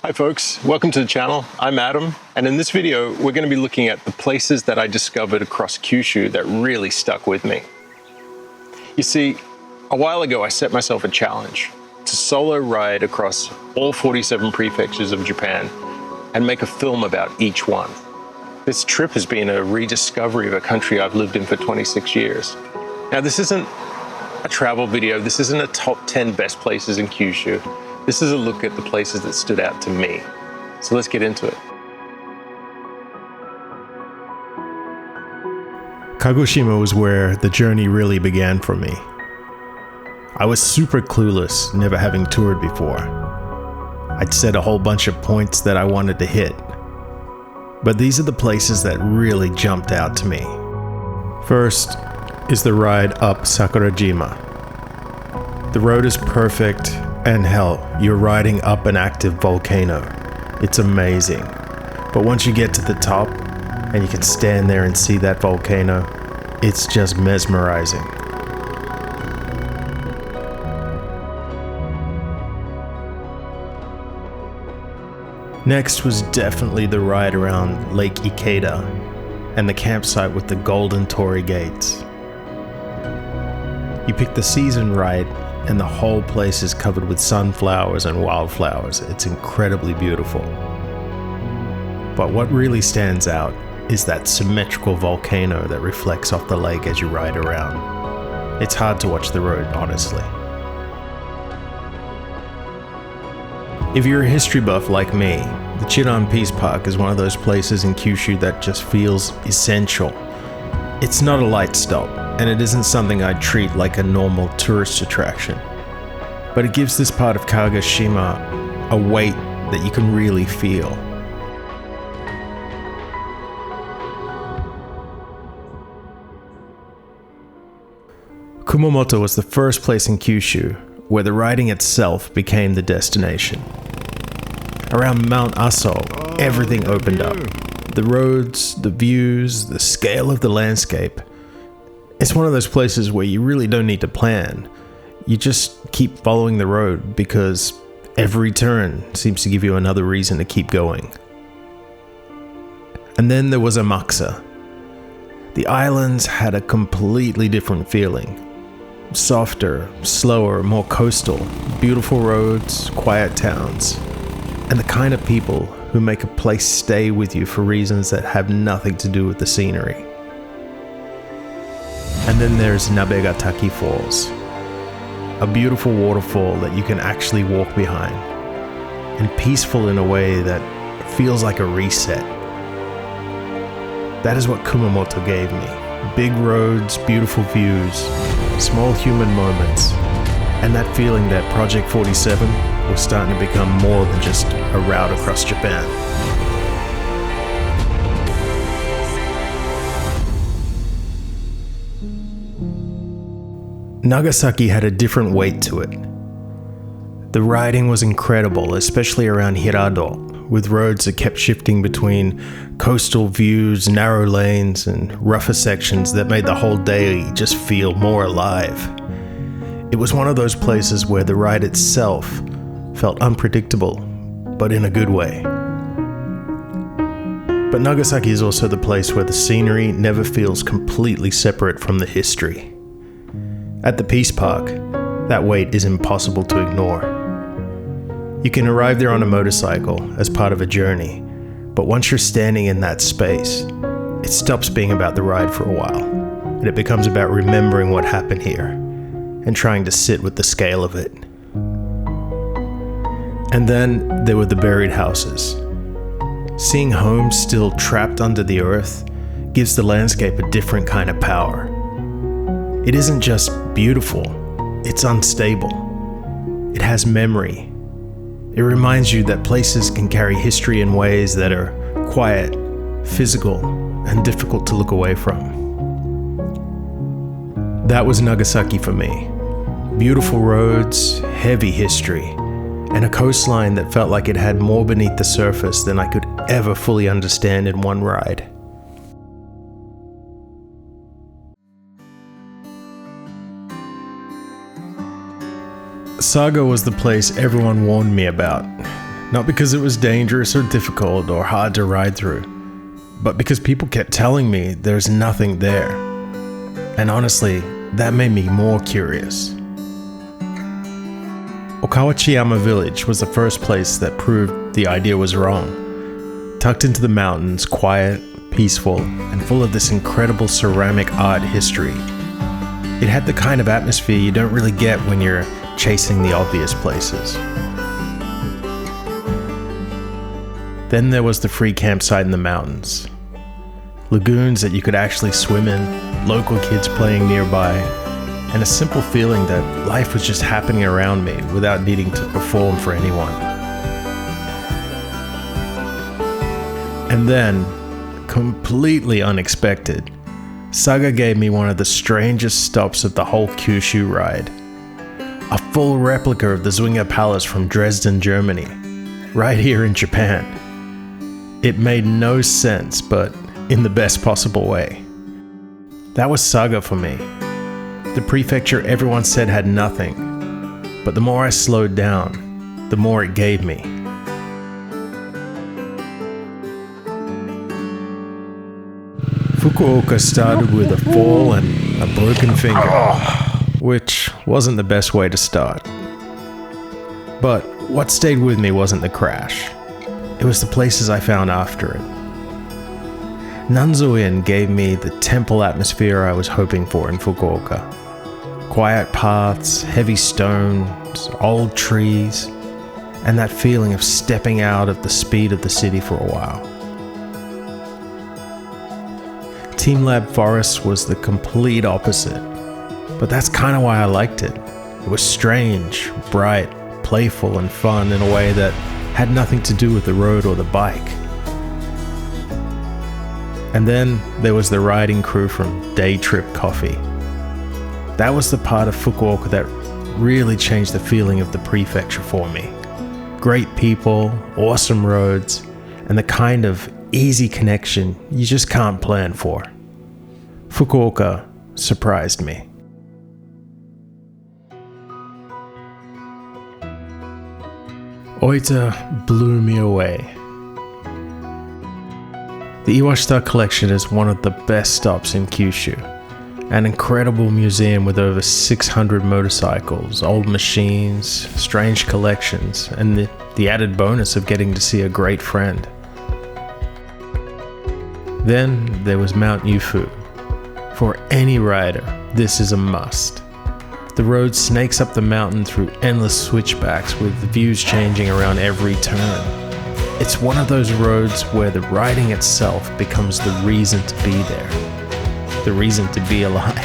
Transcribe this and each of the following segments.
Hi folks, welcome to the channel. I'm Adam, and in this video we're going to be looking at the places that I discovered across Kyushu that really stuck with me. You see, a while ago I set myself a challenge to solo ride across all 47 prefectures of Japan and make a film about each one. This trip has been a rediscovery of a country I've lived in for 26 years. Now this isn't a travel video, this isn't a top 10 best places in Kyushu. This is a look at the places that stood out to me. So let's get into it. Kagoshima was where the journey really began for me. I was super clueless, never having toured before. I'd set a whole bunch of points that I wanted to hit. But these are the places that really jumped out to me. First is the ride up Sakurajima. The road is perfect, and hell, you're riding up an active volcano. It's amazing. But once you get to the top, and you can stand there and see that volcano, it's just mesmerizing. Next was definitely the ride around Lake Ikeda, and the campsite with the golden torii gates. You pick the season right, and the whole place is covered with sunflowers and wildflowers. It's incredibly beautiful. But what really stands out is that symmetrical volcano that reflects off the lake as you ride around. It's hard to watch the road, honestly. If you're a history buff like me, the Chiran Peace Park is one of those places in Kyushu that just feels essential. It's not a light stop, and it isn't something I'd treat like a normal tourist attraction. But it gives this part of Kagoshima a weight that you can really feel. Kumamoto was the first place in Kyushu where the riding itself became the destination. Around Mount Aso, everything opened up. The roads, the views, the scale of the landscape. It's one of those places where you really don't need to plan. You just keep following the road because every turn seems to give you another reason to keep going. And then there was Amakusa. The islands had a completely different feeling. Softer, slower, more coastal, beautiful roads, quiet towns, and the kind of people who make a place stay with you for reasons that have nothing to do with the scenery. And then there's Nabegataki Falls, a beautiful waterfall that you can actually walk behind, and peaceful in a way that feels like a reset. That is what Kumamoto gave me. Big roads, beautiful views, small human moments, and that feeling that Project 47 was starting to become more than just a route across Japan. Nagasaki had a different weight to it. The riding was incredible, especially around Hirado, with roads that kept shifting between coastal views, narrow lanes, and rougher sections that made the whole day just feel more alive. It was one of those places where the ride itself felt unpredictable, but in a good way. But Nagasaki is also the place where the scenery never feels completely separate from the history. At the Peace Park, that weight is impossible to ignore. You can arrive there on a motorcycle as part of a journey, but once you're standing in that space, it stops being about the ride for a while, and it becomes about remembering what happened here and trying to sit with the scale of it. And then there were the buried houses. Seeing homes still trapped under the earth gives the landscape a different kind of power. It isn't just beautiful, it's unstable. It has memory. It reminds you that places can carry history in ways that are quiet, physical, and difficult to look away from. That was Nagasaki for me. Beautiful roads, heavy history, and a coastline that felt like it had more beneath the surface than I could ever fully understand in one ride. Saga was the place everyone warned me about. Not because it was dangerous or difficult or hard to ride through, but because people kept telling me there's nothing there. And honestly, that made me more curious. Okawachiyama village was the first place that proved the idea was wrong. Tucked into the mountains, quiet, peaceful, and full of this incredible ceramic art history. It had the kind of atmosphere you don't really get when you're chasing the obvious places. Then there was the free campsite in the mountains. Lagoons that you could actually swim in, local kids playing nearby, and a simple feeling that life was just happening around me without needing to perform for anyone. And then, completely unexpected, Saga gave me one of the strangest stops of the whole Kyushu ride. A full replica of the Zwinga Palace from Dresden, Germany, right here in Japan. It made no sense, but in the best possible way. That was Saga for me. The prefecture everyone said had nothing, but the more I slowed down, the more it gave me. Fukuoka started with a fall and a broken finger, which wasn't the best way to start. But what stayed with me wasn't the crash. It was the places I found after it. Nanzo-in gave me the temple atmosphere I was hoping for in Fukuoka. Quiet paths, heavy stones, old trees, and that feeling of stepping out of the speed of the city for a while. Team Lab Forest was the complete opposite, but that's kind of why I liked it. It was strange, bright, playful, and fun in a way that had nothing to do with the road or the bike. And then there was the riding crew from Day Trip Coffee. That was the part of Fukuoka that really changed the feeling of the prefecture for me. Great people, awesome roads, and the kind of easy connection you just can't plan for. Fukuoka surprised me. Oita blew me away. The Iwashita Collection is one of the best stops in Kyushu. An incredible museum with over 600 motorcycles, old machines, strange collections, and the added bonus of getting to see a great friend. Then there was Mount Yufu. For any rider, this is a must. The road snakes up the mountain through endless switchbacks with the views changing around every turn. It's one of those roads where the riding itself becomes the reason to be there, the reason to be alive.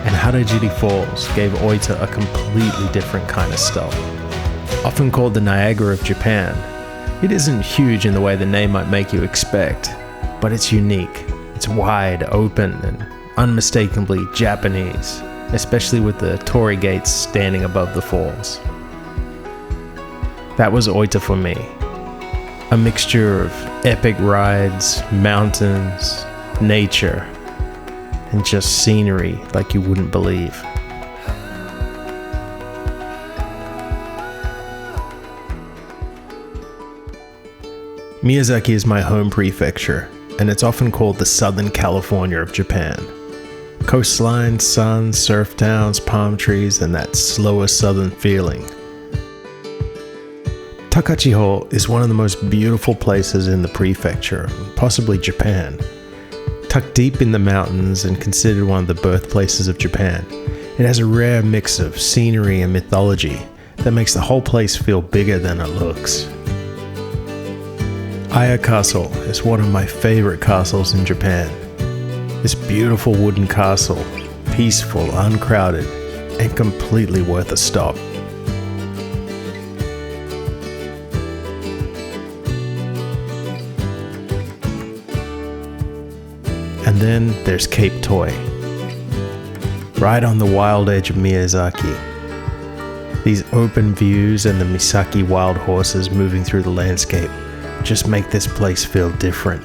And Harajiri Falls gave Oita a completely different kind of style. Often called the Niagara of Japan, it isn't huge in the way the name might make you expect, but it's unique. It's wide, open, and unmistakably Japanese, especially with the torii gates standing above the falls. That was Oita for me. A mixture of epic rides, mountains, nature, and just scenery like you wouldn't believe. Miyazaki is my home prefecture, and it's often called the Southern California of Japan. Coastline, sun, surf towns, palm trees, and that slower southern feeling. Takachiho is one of the most beautiful places in the prefecture, possibly Japan. Tucked deep in the mountains and considered one of the birthplaces of Japan, it has a rare mix of scenery and mythology that makes the whole place feel bigger than it looks. Aya Castle is one of my favorite castles in Japan. This beautiful wooden castle, peaceful, uncrowded, and completely worth a stop. And then there's Cape Toi, right on the wild edge of Miyazaki. These open views and the Misaki wild horses moving through the landscape just make this place feel different.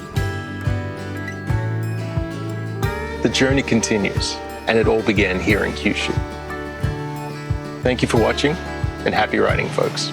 The journey continues, and it all began here in Kyushu. Thank you for watching, and happy riding, folks.